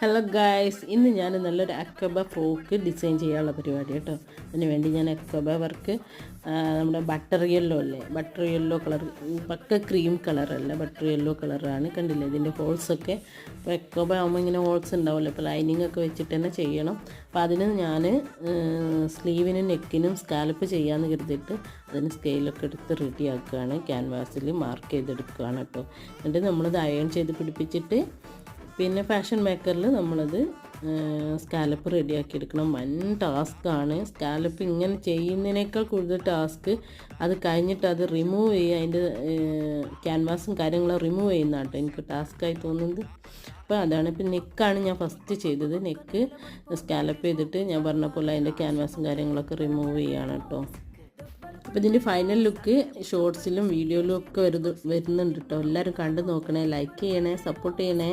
Hello guys, ഇന്ന് ഞാൻ നല്ലൊരു അക്കബ ഫ്രോക്ക് ഡിസൈൻ ചെയ്യാനുള്ള പരിപാടി കേട്ടോ. അതിന് വേണ്ടി ഞാൻ അക്കബ വർക്ക് നമ്മുടെ ബട്ടർ യെല്ലോ അല്ലേ, ബട്ടർ യെല്ലോ കളർ, പക്ക ക്രീം കളറല്ല, ബട്ടർ യെല്ലോ കളറാണ്. കണ്ടില്ലേ ഇതിൻ്റെ ഹോൾസൊക്കെ. അപ്പോൾ അക്കബ ആകുമ്പോൾ ഇങ്ങനെ ഹോൾസ് ഉണ്ടാവുമല്ലോ, അപ്പോൾ ലൈനിങ് ഒക്കെ വെച്ചിട്ട് തന്നെ ചെയ്യണം. അപ്പോൾ അതിന് ഞാൻ സ്ലീവിനും നെക്കിനും സ്കാലപ്പ് ചെയ്യാമെന്ന് കരുതിയിട്ട് അതിന് സ്കെയിലൊക്കെ എടുത്ത് റെഡി ആക്കുകയാണ്. ക്യാൻവാസിൽ മാർക്ക് ചെയ്തെടുക്കുകയാണ് കേട്ടോ. എന്നിട്ട് നമ്മളത് അയൺ ചെയ്ത് പിടിപ്പിച്ചിട്ട് പിന്നെ ഫാഷൻ മേക്കറിൽ നമ്മളത് സ്കാലപ്പ് റെഡിയാക്കി എടുക്കണം. വൻ ടാസ്ക്കാണ് സ്കാലപ്പ്. ഇങ്ങനെ ചെയ്യുന്നതിനേക്കാൾ കൂടുതൽ ടാസ്ക് അത് കഴിഞ്ഞിട്ട് അത് റിമൂവ് ചെയ്യുക, അതിൻ്റെ ക്യാൻവാസും കാര്യങ്ങളും റിമൂവ് ചെയ്യുന്ന കേട്ടോ എനിക്ക് ടാസ്ക്കായി തോന്നുന്നത്. അപ്പോൾ അതാണ്. ഇപ്പം നെക്കാണ് ഞാൻ ഫസ്റ്റ് ചെയ്തത്. നെക്ക് സ്കാലപ്പ് ചെയ്തിട്ട് ഞാൻ പറഞ്ഞ പോലെ അതിൻ്റെ ക്യാൻവാസും കാര്യങ്ങളൊക്കെ റിമൂവ് ചെയ്യുകയാണ് കേട്ടോ. അപ്പോൾ ഇതിൻ്റെ ഫൈനൽ ലുക്ക് ഷോർട്സിലും വീഡിയോയിലും ഒക്കെ വരുന്നുണ്ട് കേട്ടോ. എല്ലാവരും കണ്ടു നോക്കണേ, ലൈക്ക് ചെയ്യണേ, സപ്പോർട്ട് ചെയ്യണേ.